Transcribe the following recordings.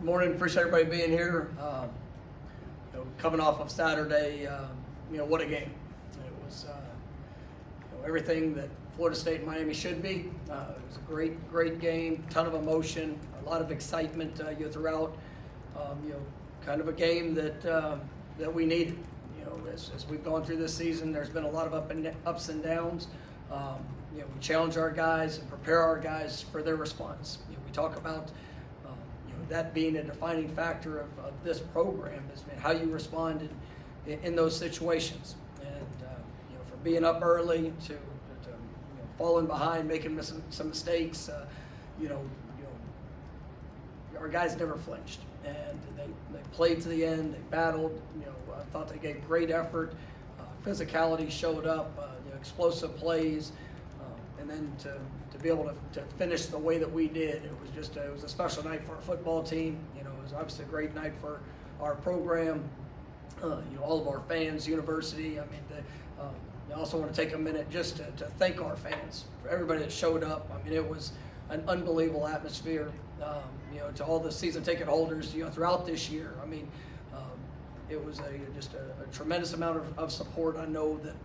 Good morning. Appreciate everybody being here. Coming off of Saturday, what a game. It was everything that Florida State and Miami should be. It was a great game, ton of emotion, a lot of excitement throughout. Kind of a game that we needed. As we've gone through this season, there's been a lot of ups and downs. We challenge our guys and prepare our guys for their response. We talk about that being a defining factor of this program is how you respond in those situations. And from being up early to falling behind, making some mistakes, our guys never flinched, and they played to the end. They battled. I thought they gave great effort. Physicality showed up. Explosive plays, and then to be able to finish the way that we did, it was a special night for our football team. It was obviously a great night for our program. All of our fans, university. I also want to take a minute just to thank our fans for everybody that showed up. It was an unbelievable atmosphere. To all the season ticket holders, throughout this year. It was just a tremendous amount of support. I know that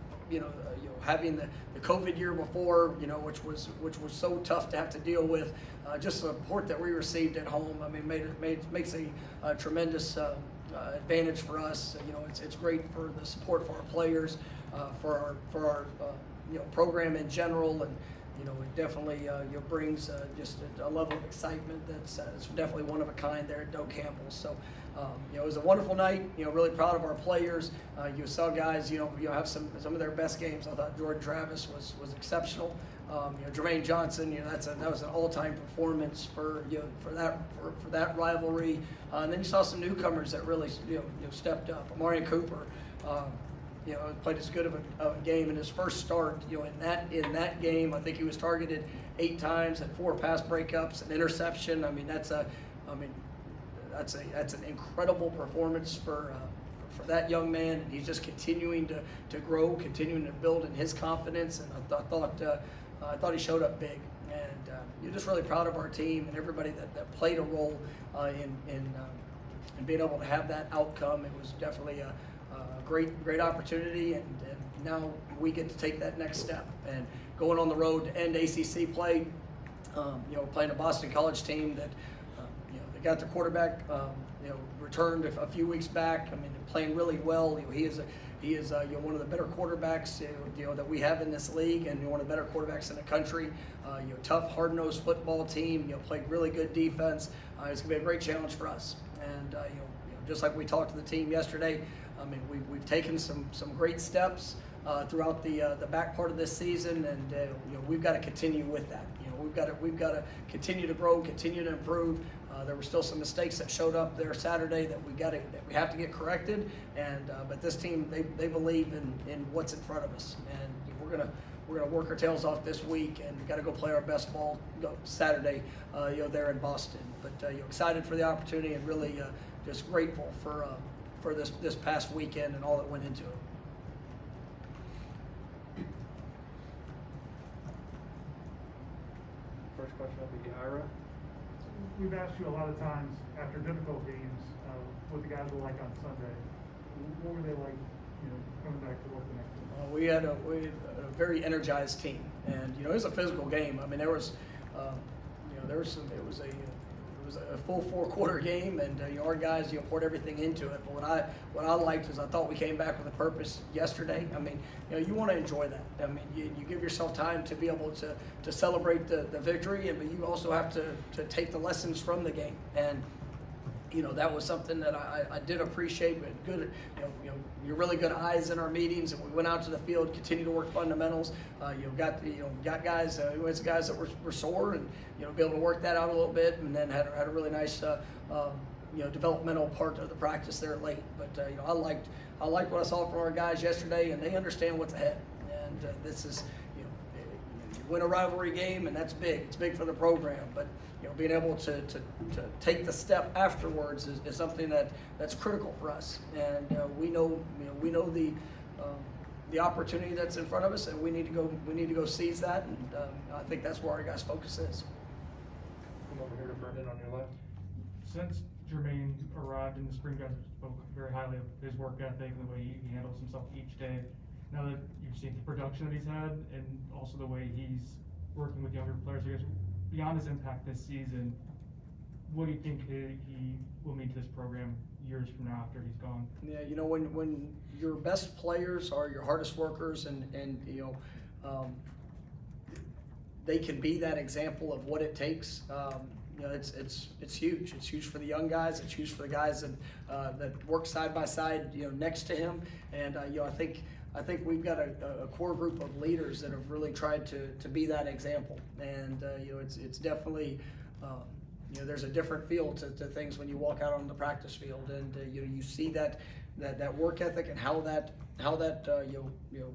having the COVID year before, which was so tough to have to deal with, just the support that we received at home. Makes a tremendous advantage for us. It's great for the support for our players, for our program in general, and it definitely brings just a level of excitement that's definitely one of a kind there at Doe Campbell. So it was a wonderful night. Really proud of our players. You saw guys have some of their best games. I thought Jordan Travis was exceptional. Jermaine Johnson, that was an all-time performance for that rivalry. And then you saw some newcomers that really stepped up. Amari Cooper. Played as good of a game in his first start. In that game, I think he was targeted 8 times, had 4 pass breakups, an interception. That's an incredible performance for that young man, and he's just continuing to grow, continuing to build in his confidence. And I thought he showed up big. And you're just really proud of our team and everybody that played a role in being able to have that outcome. It was definitely a great opportunity, and now we get to take that next step and going on the road to end ACC play. Playing a Boston College team that they got their quarterback returned a few weeks back. They're playing really well. He is one of the better quarterbacks that we have in this league, and one of the better quarterbacks in the country. Tough, hard-nosed football team. Played really good defense. It's gonna be a great challenge for us, and just like we talked to the team yesterday. We've taken some great steps throughout the back part of this season, and we've got to continue with that. We've got to continue to grow, continue to improve. There were still some mistakes that showed up there Saturday that we have to get corrected. And but this team, they believe in what's in front of us, and we're gonna work our tails off this week, and we got to go play our best ball Saturday, there in Boston. But excited for the opportunity, and really just grateful for this past weekend and all that went into it. First question will be Ira. We've asked you a lot of times after difficult games what the guys were like on Sunday. What were they like, coming back to work the next day? We had a very energized team, and it was a physical game. There was a full 4-quarter game, and our guys poured everything into it. But what I liked is I thought we came back with a purpose yesterday. You want to enjoy that. You give yourself time to be able to celebrate the victory, but you also have to take the lessons from the game. And that was something that I did appreciate. But good, you're really good eyes in our meetings, and we went out to the field, continued to work fundamentals. Got guys, we had some guys that were sore, and be able to work that out a little bit, and then had a really nice developmental part of the practice there late. But I liked what I saw from our guys yesterday, and they understand what's ahead. And this is you win a rivalry game, and that's big. It's big for the program, but being able to take the step afterwards is something that's critical for us. And we know the opportunity that's in front of us, and we need to go seize that. And I think that's where our guys' focus is. Come over here to Brendan on your left. Since Jermaine arrived in the spring, guys spoke very highly of his work ethic and the way he handles himself each day. Now that you've seen the production that he's had and also the way he's working with younger players, I guess, beyond his impact this season, what do you think he will mean to this program years from now after he's gone? Yeah, you know, when your best players are your hardest workers and you know, they can be that example of what it takes. You know, it's huge. It's huge for the young guys. It's huge for the guys that work side by side, you know, next to him. And you know, I think we've got a core group of leaders that have really tried to be that example. And you know, it's definitely. You know, there's a different feel to things when you walk out on the practice field, and you know, you see that work ethic and how that you know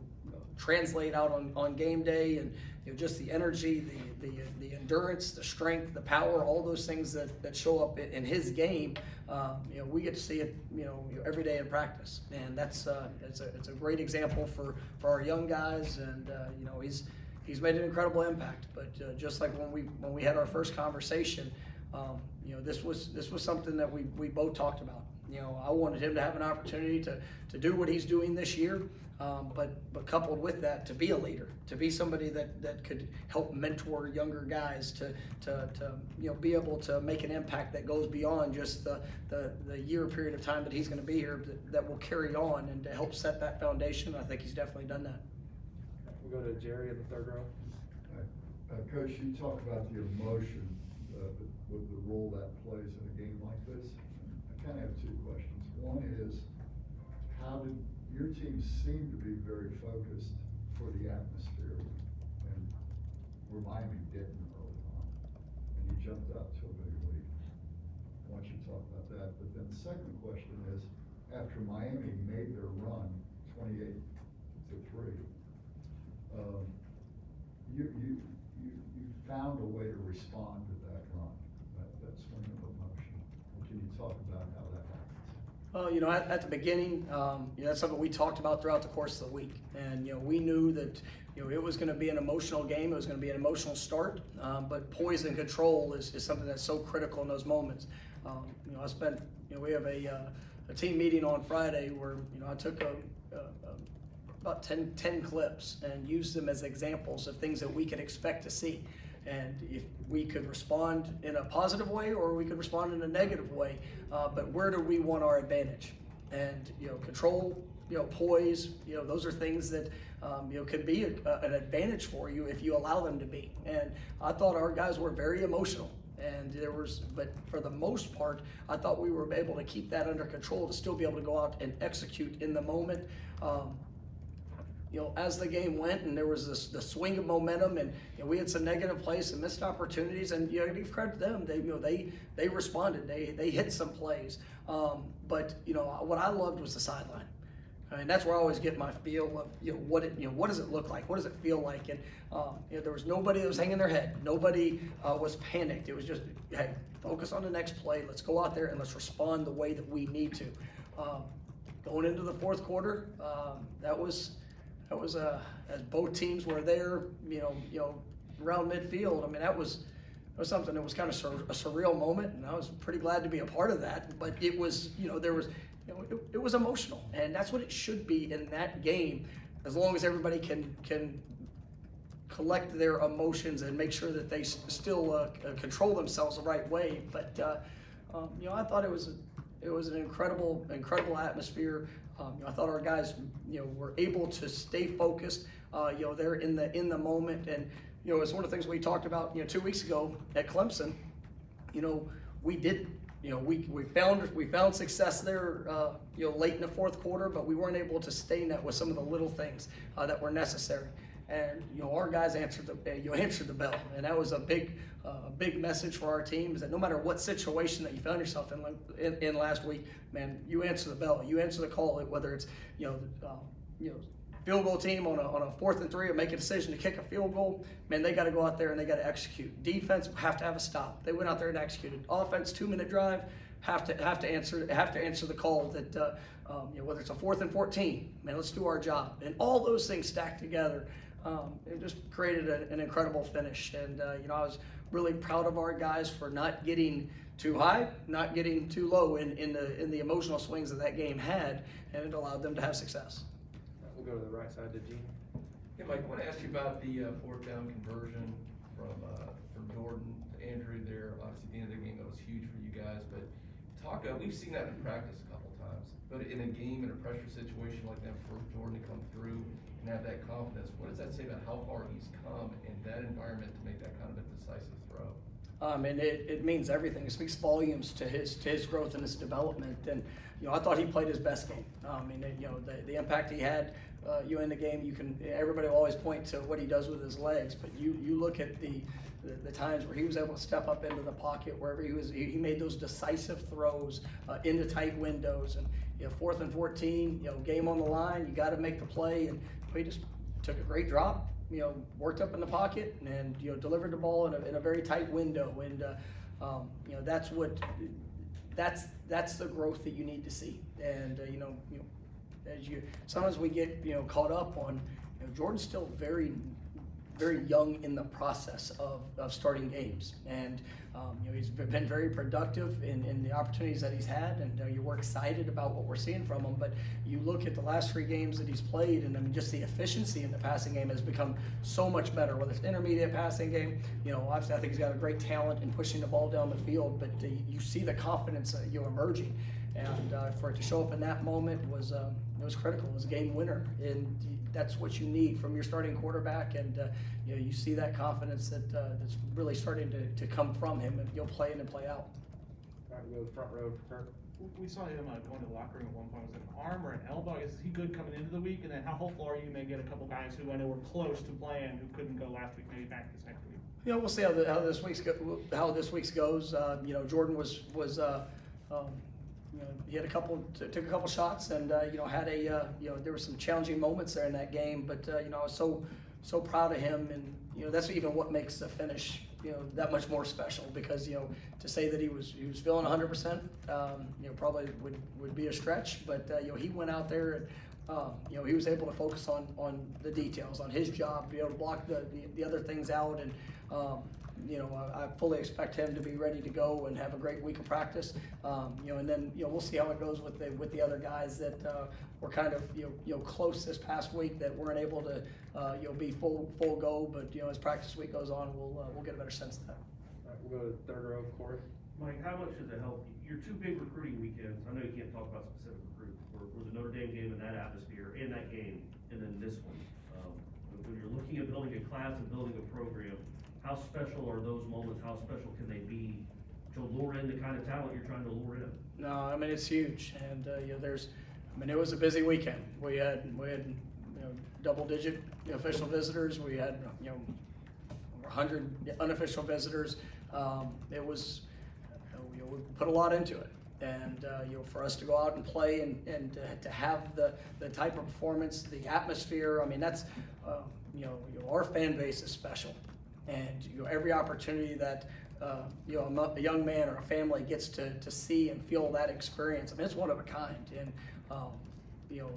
translate out on game day, and you know, just the energy, the endurance, the strength, the power, all those things that show up in his game. You know, we get to see it, you know, every day in practice, and that's it's a great example for our young guys, and you know, he's made an incredible impact. But just like when we had our first conversation. You know, this was something that we both talked about. You know, I wanted him to have an opportunity to do what he's doing this year, but coupled with that, to be a leader, to be somebody that could help mentor younger guys to you know, be able to make an impact that goes beyond just the year period of time that he's going to be here, that will carry on and to help set that foundation. I think he's definitely done that. We'll go to Jerry in the third row. Coach, you talk about the emotion with the role that plays in a game like this. I kind of have two questions. One is, how did your team seem to be very focused for the atmosphere, and where Miami didn't early on, and you jumped out to a big lead? I want you to talk about that. But then the second question is, after Miami made their run 28-3, you found a way to respond to that run, that swing of emotion. Can you talk about how that happens? Well, you know, at the beginning, you know, that's something we talked about throughout the course of the week, and you know, we knew that you know, it was going to be an emotional game. It was going to be an emotional start, but poise and control is something that's so critical in those moments. You know, you know, we have a team meeting on Friday where, you know, I took about 10 clips and used them as examples of things that we could expect to see. And if we could respond in a positive way or we could respond in a negative way, but where do we want our advantage? And, you know, control, you know, poise, you know, those are things that, you know, could be an advantage for you if you allow them to be. And I thought our guys were very emotional. And but for the most part, I thought we were able to keep that under control to still be able to go out and execute in the moment. You know, as the game went and there was the swing of momentum, and you know, we had some negative plays, some missed opportunities, and you know, give credit to them. They responded. They hit some plays. But you know, what I loved was the sideline. I mean, that's where I always get my feel of, you know, what does it look like? What does it feel like? And you know, there was nobody that was hanging their head. Nobody was panicked. It was just, hey, focus on the next play. Let's go out there and let's respond the way that we need to. Going into the fourth quarter, that was as both teams were there, you know, around midfield. I mean, that was something that was kind of a surreal moment, and I was pretty glad to be a part of that. But it was, you know, it was emotional, and that's what it should be in that game, as long as everybody can collect their emotions and make sure that they still control themselves the right way. But you know, I thought it was an incredible atmosphere. You know, I thought our guys, you know, were able to stay focused. You know, they're in the moment, and you know, it's one of the things we talked about, you know, 2 weeks ago at Clemson. You know, we did. You know, we found success there, you know, late in the fourth quarter, but we weren't able to sustain that with some of the little things that were necessary. And you know, our guys answered the bell, and that was a big message for our team. Is that no matter what situation that you found yourself in last week, man, you answer the bell, you answer the call. Whether it's you know, field goal team on a 4th and 3 or make a decision to kick a field goal, man, they got to go out there and they got to execute. Defense have to have a stop. They went out there and executed. Offense, 2-minute drive, have to answer the call that you know, whether it's a 4th and 14, man, let's do our job. And all those things stacked together, it just created an incredible finish. And I was really proud of our guys for not getting too high, not getting too low in the emotional swings that game had, and it allowed them to have success. We'll go to the right side to Gene. Hey, Mike, I want to ask you about the fourth down conversion from Jordan to Andrew there. Obviously, at the end of the game, that was huge for you guys. But we've seen that in practice a couple times. But in a game, in a pressure situation like that, for Jordan to come through and have that confidence, what does that say about how far he's come in that environment to make that kind of a decisive throw? And it means everything. It speaks volumes to his growth and his development. And I thought he played his best game. The impact he had in the game. Everybody will always point to what he does with his legs, but you look at the times where he was able to step up into the pocket, wherever he was. He made those decisive throws into tight windows. And 4th and 14, game on the line. You got to make the play, and he just took a great drop. Worked up in the pocket and delivered the ball in a very tight window, and that's the growth that you need to see. And sometimes we get caught up on Jordan's still very young in the process of starting games, and he's been very productive in the opportunities that he's had, and we're excited about what we're seeing from him. But you look at the last 3 games that he's played, and just the efficiency in the passing game has become so much better. Whether it's intermediate passing game, obviously I think he's got a great talent in pushing the ball down the field, but you see the confidence emerging, and for it to show up in that moment was critical. It was a game winner, and that's what you need from your starting quarterback, and you see that confidence that's really starting to come from him, and you'll play in and play out. All right, we'll go to the front row for Kirk. We saw him going to the locker room at one point. Was it an arm or an elbow? Is he good coming into the week? And then how hopeful are you may get a couple guys who I know were close to playing who couldn't go last week, maybe back this next week? We'll see how this week's goes. Jordan was he had took a couple shots, and had there were some challenging moments there in that game, but I was so proud of him, and that's even what makes the finish that much more special, because to say that he was feeling 100%, probably would be a stretch, but he went out there and he was able to focus on the details, on his job, be able to block the other things out, and I fully expect him to be ready to go and have a great week of practice. And then we'll see how it goes with the other guys that were kind of close this past week that weren't able to be full go. But as practice week goes on, we'll get a better sense of that. All right, we'll go to the third row, Corey. Mike, how much does it help? Your 2 big recruiting weekends, I know you can't talk about specific recruits, were the Notre Dame game in that atmosphere, in that game, and then this one. When you're looking at building a class and building a program, how special are those moments? How special can they be to lure in the kind of talent you're trying to lure in? No, it's huge, and it was a busy weekend. We had double-digit official visitors. We had over 100 unofficial visitors. It was we put a lot into it, and for us to go out and play and to have the type of performance, the atmosphere. That's our fan base is special. And every opportunity that a young man or a family gets to see and feel that experience, it's one of a kind. And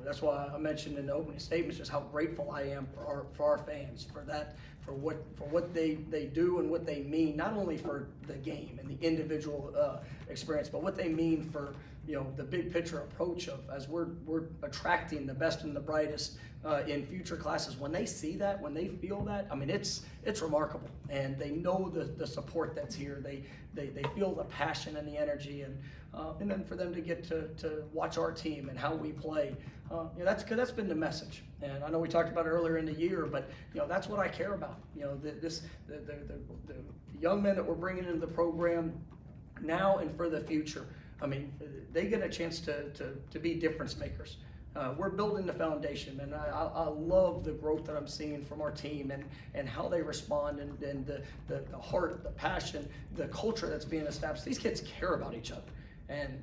that's why I mentioned in the opening statements just how grateful I am for our fans, for what they do and what they mean, not only for the game and the individual experience, but what they mean for the big picture approach of as we're attracting the best and the brightest in future classes. When they see that, when they feel that, it's remarkable, and they know the support that's here. They feel the passion and the energy, and then for them to get to watch our team and how we play, that's been the message. And I know we talked about it earlier in the year, but that's what I care about. The young men that we're bringing into the program now and for the future. They get a chance to be difference makers. We're building the foundation, and I love the growth that I'm seeing from our team and how they respond, and the heart, the passion, the culture that's being established. These kids care about each other, and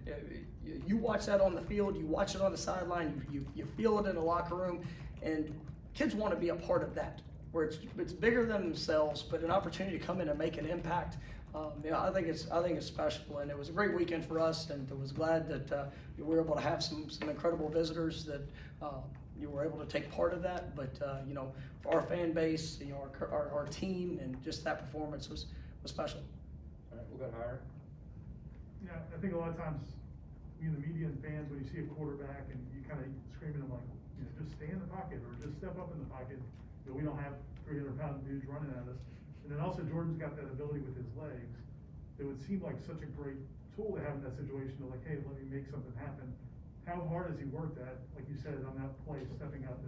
you watch that on the field, you watch it on the sideline, you feel it in the locker room, and kids want to be a part of that, where it's bigger than themselves, but an opportunity to come in and make an impact. I think it's special, and it was a great weekend for us, and I was glad that we were able to have some incredible visitors that you were able to take part of that, but you know, for our fan base, you know, our team, and just that performance was special. All right, we'll go higher. Yeah, I think a lot of times, you know, the media and fans, when you see a quarterback and you kind of screaming at them like, you know, just stay in the pocket or just step up in the pocket. You know, we don't have 300-pound dudes running at us. And then also Jordan's got that ability with his legs. It would seem like such a great tool to have in that situation to like, hey, let me make something happen. How hard has he worked at, like you said, on that play, stepping up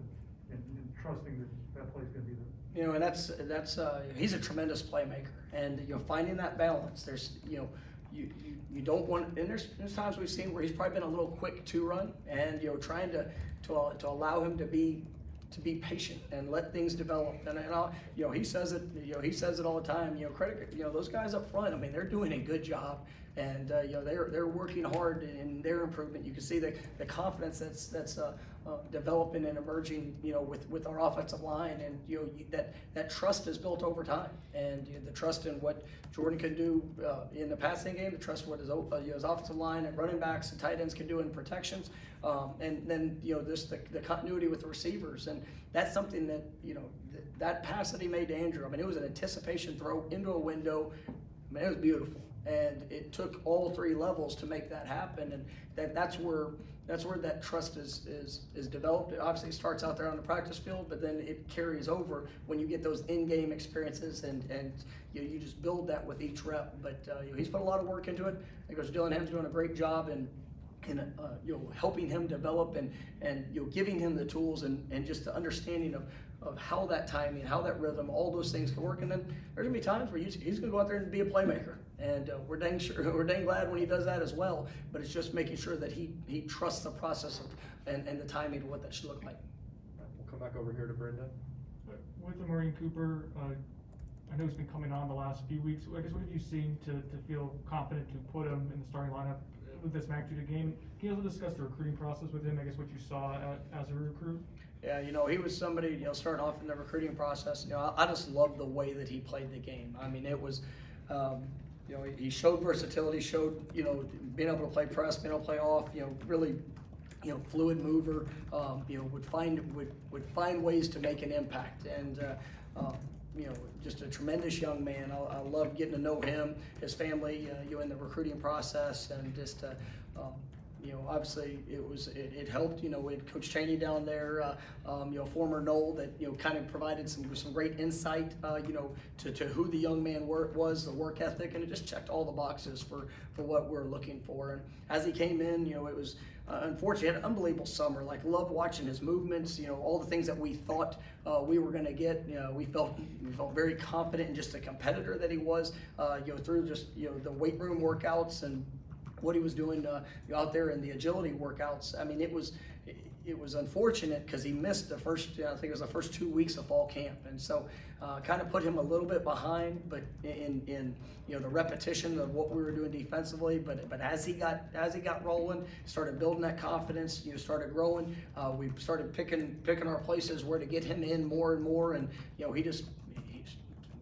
and trusting that that play's gonna be there? You know, and that's he's a tremendous playmaker, and you know, finding that balance. There's, you know, you don't want, and there's times we've seen where he's probably been a little quick to run, and you know, trying to allow him to be patient and let things develop. And I'll, you know, he says it all the time. You know, credit, you know, those guys up front. I mean, they're doing a good job, and you know, they're working hard in their improvement. You can see the confidence that's developing and emerging, you know, with our offensive line, and you know, that trust is built over time, and you know, the trust in what Jordan can do in the passing game, the trust what his offensive line and running backs and tight ends can do in protections, and then you know, this the continuity with the receivers, and that's something that, you know, that pass that he made to Andrew. I mean, it was an anticipation throw into a window. I mean, it was beautiful, and it took all three levels to make that happen, and that's where that trust is developed. It obviously starts out there on the practice field, but then it carries over when you get those in-game experiences, and you know, you just build that with each rep. But you know, he's put a lot of work into it. I think Dillingham's doing a great job in you know, helping him develop and you know, giving him the tools and just the understanding of how that timing, how that rhythm, all those things can work. And then there's gonna be times where he's gonna go out there and be a playmaker, and we're dang glad when he does that as well. But it's just making sure that he trusts the process and the timing of what that should look like. We'll come back over here to Brenda. With Amari Cooper, I know he's been coming on the last few weeks. I guess what have you seen to feel confident to put him in the starting lineup with this magnitude of game? Can you also discuss the recruiting process with him? I guess what you saw as a recruit. Yeah, you know, he was somebody, you know, starting off in the recruiting process. You know, I just loved the way that he played the game. I mean, it was, you know, he showed versatility, showed, you know, being able to play press, being able to play off, you know, really, you know, fluid mover, you know, would find ways to make an impact, and you know, just a tremendous young man. I love getting to know him, his family, you know, in the recruiting process, and just you know, obviously it helped, you know, with Coach Chaney down there, you know, former Knoll, that, you know, kind of provided some great insight, you know, to who the young man was, the work ethic, and it just checked all the boxes for what we're looking for. And as he came in, you know, it was unfortunately, he had an unbelievable summer. Like, loved watching his movements, you know, all the things that we thought we were going to get. You know, we felt very confident in just the competitor that he was, you know, through just, you know, the weight room workouts and what he was doing out there in the agility workouts. I mean, it was unfortunate because he missed the first, I think it was the first 2 weeks of fall camp, and so kind of put him a little bit behind, but in you know, the repetition of what we were doing defensively. But as he got rolling, started building that confidence, you know, started growing. We started picking our places where to get him in more and more, and you know, he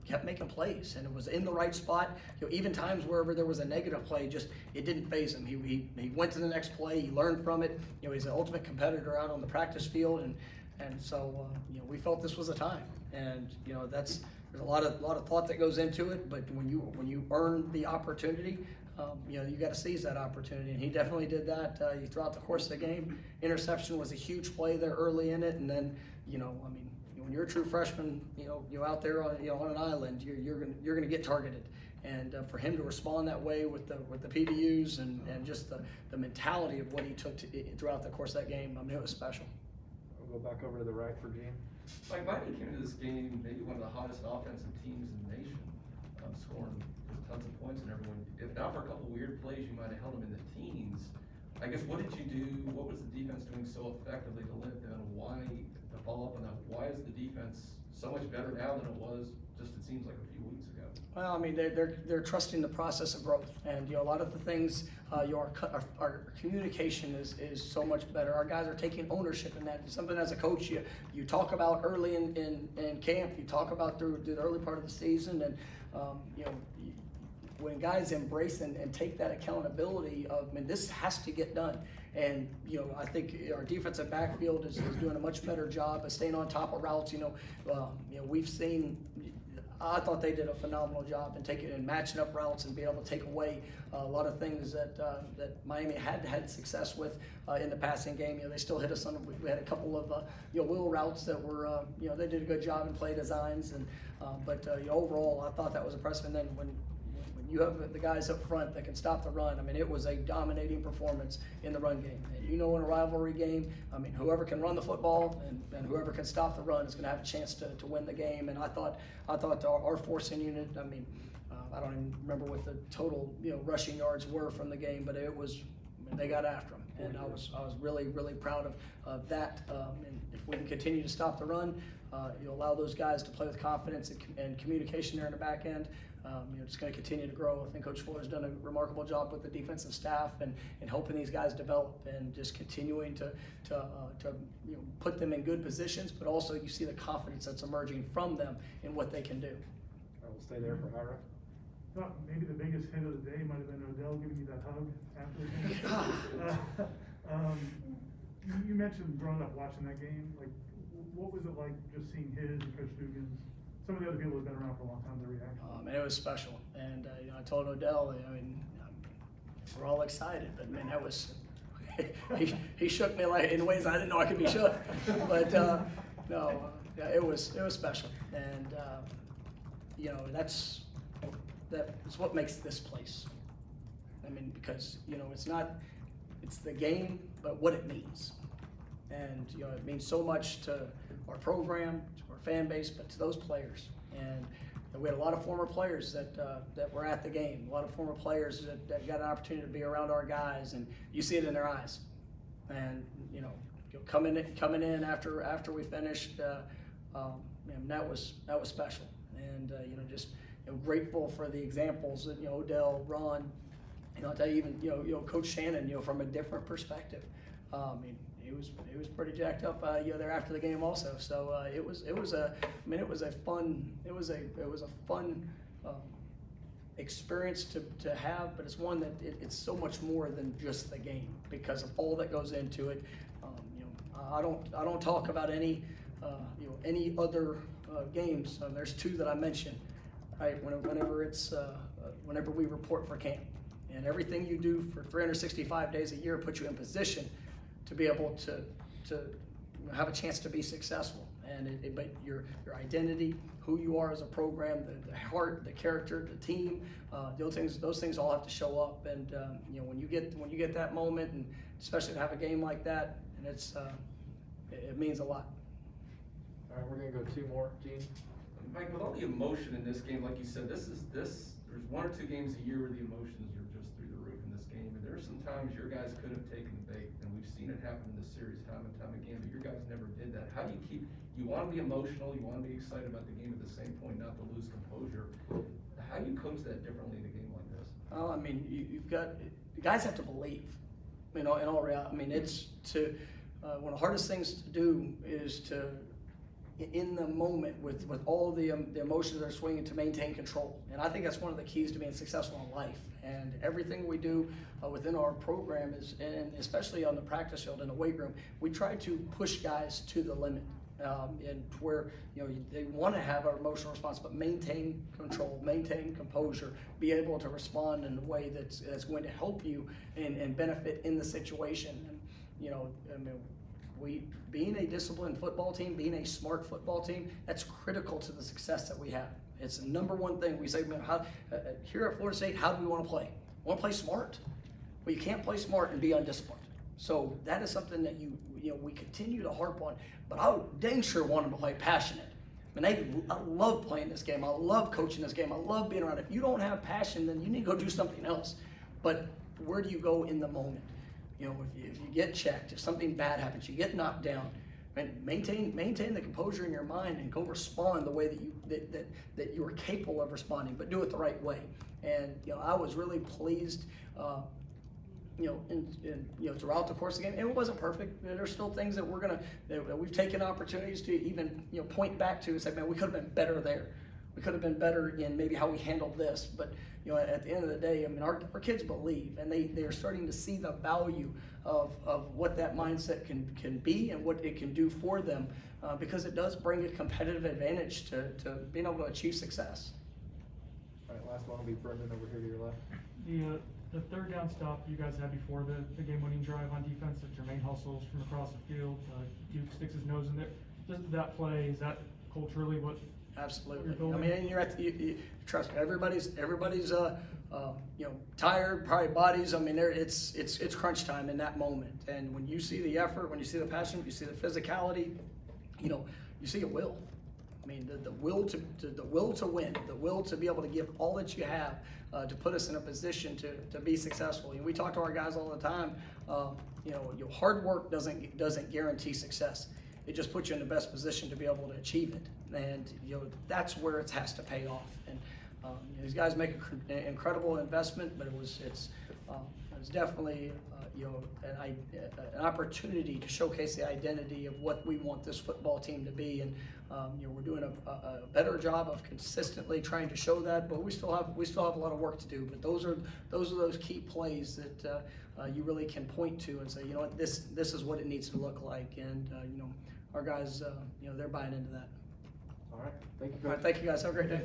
kept making plays, and it was in the right spot. You know, even times wherever there was a negative play, just it didn't faze him. He went to the next play. He learned from it. You know, he's an ultimate competitor out on the practice field, and so you know, we felt this was a time. And you know, there's a lot of thought that goes into it. But when you earn the opportunity, you know, you got to seize that opportunity, and he definitely did that. Throughout the course of the game, interception was a huge play there early in it, and then, you know, I mean, when you're a true freshman, you know, you're out there on, you know, on an island, you're gonna get targeted, and for him to respond that way with the PBUs and just the mentality of what he took throughout the course of that game, I mean, it was special. We'll go back over to the right for Gene. Mike, Miami came into this game maybe one of the hottest offensive teams in the nation, scoring tons of points and everyone. If not for a couple weird plays, you might have held them in the teens. I guess, what did you do? What was the defense doing so effectively to limit them? Why, to follow up on that, why is the defense so much better now than it was just, it seems like, a few weeks ago? Well, I mean, they're trusting the process of growth, and you know, a lot of the things, our communication is so much better. Our guys are taking ownership in that. It's something as a coach you talk about early in camp, you talk about through the early part of the season, and you know, when guys embrace and take that accountability of, I mean, this has to get done. And, you know, I think our defensive backfield is doing a much better job of staying on top of routes. You know, we've seen, I thought they did a phenomenal job in taking and matching up routes and being able to take away a lot of things that Miami had success with in the passing game. You know, they still hit us on. We had a couple of wheel routes that were they did a good job in play designs, and but overall I thought that was impressive. And then when you have the guys up front that can stop the run, I mean, it was a dominating performance in the run game. And in a rivalry game, I mean, whoever can run the football and whoever can stop the run is going to have a chance to win the game. And I thought our forcing unit, I mean, I don't even remember what the total rushing yards were from the game, but it was, I mean, they got after them, and I was really proud of that. And if we can continue to stop the run, you allow those guys to play with confidence and communication there in the back end. It's going to continue to grow. I think Coach Fuller has done a remarkable job with the defensive staff and helping these guys develop and just continuing to put them in good positions, but also you see the confidence that's emerging from them in what they can do. I will stay there for Ira. Thought maybe the biggest hit of the day might have been Odell giving you that hug after the game. You mentioned growing up watching that game. Like, what was it like just seeing his and Coach Dugan's, some of the other people who've been around for a long time, their reaction? It was special, and I told Odell, I mean, we're all excited, but man, that was he shook me like in ways I didn't know I could be shook. But yeah, it was special, and that's what makes this place. I mean, because it's the game, but what it means, and it means so much to our program, to our fan base, but to those players. And we had a lot of former players that were at the game, a lot of former players that got an opportunity to be around our guys, and you see it in their eyes. And coming in after we finished, and that was special. And just grateful for the examples that Odell, Ron, I'll tell you, even Coach Shannon, from a different perspective. I mean, he was pretty jacked up there after the game also. So it was a fun experience to have, but it's one that it's so much more than just the game because of all that goes into it. I don't talk about any other games. There's two that I mentioned. Right, whenever we report for camp, and everything you do for 365 days a year puts you in position to be able to have a chance to be successful. And but your identity, who you are as a program, the heart, the character, the team, those things all have to show up. And when you get that moment, and especially to have a game like that, and it means a lot. All right, we're gonna go two more, Gene. Mike, with all the emotion in this game, like you said, there's one or two games a year where the emotions are just through the roof in this game. And there are some times your guys could have taken the bait, and we've seen it happen in this series time and time again, but your guys never did that. How do you want to be emotional, you want to be excited about the game, at the same point not to lose composure. How do you coach that differently in a game like this? Well, I mean, the guys have to believe, in all reality. I mean, it's one of the hardest things to do is to, in the moment with all the emotions that are swinging, to maintain control. And I think that's one of the keys to being successful in life. And everything we do within our program is, and especially on the practice field in the weight room, we try to push guys to the limit. And where they want to have an emotional response, but maintain control, maintain composure, be able to respond in a way that's going to help you and benefit in the situation. And being a disciplined football team, being a smart football team, that's critical to the success that we have. It's the number one thing we say, man, here at Florida State, how do we want to play? We want to play smart. Well, you can't play smart and be undisciplined. So that is something that we continue to harp on, but I dang sure want them to play passionate. I mean, I love playing this game. I love coaching this game. I love being around. If you don't have passion, then you need to go do something else. But where do you go in the moment? If you get checked, if something bad happens, you get knocked down, maintain the composure in your mind and go respond the way that you are capable of responding, but do it the right way. And I was really pleased, throughout the course of the game. It wasn't perfect. There's still things that we've taken opportunities to even point back to and say, man, we could have been better there. we could have been better in maybe how we handled this. But you know, at the end of the day, I mean, our kids believe, and they are starting to see the value of what that mindset can be and what it can do for them, because it does bring a competitive advantage to being able to achieve success. All right, last one will be Brendan over here to your left. The third down stop you guys had before the game-winning drive on defense that Jermaine hustles from across the field, Duke sticks his nose in there. Just that play, is that culturally what? Absolutely. You're building? I mean, and you're at you trust me, everybody's you know, tired, probably bodies. I mean, it's crunch time in that moment. And when you see the effort, when you see the passion, you see the physicality, you know, you see a will. I mean, the will to win, the will to be able to give all that you have to put us in a position to be successful. You know, we talk to our guys all the time. You know, your hard work doesn't guarantee success. It just puts you in the best position to be able to achieve it. And you know, that's where it has to pay off. And these guys make an incredible investment, but it's definitely you know, an opportunity to showcase the identity of what we want this football team to be. And you know, we're doing a better job of consistently trying to show that, but we still have a lot of work to do. But those are those key plays that you really can point to and say, you know what, this is what it needs to look like. And you know, our guys, you know, they're buying into that. All right, thank you, All right, Coach. thank you guys. Have a great day.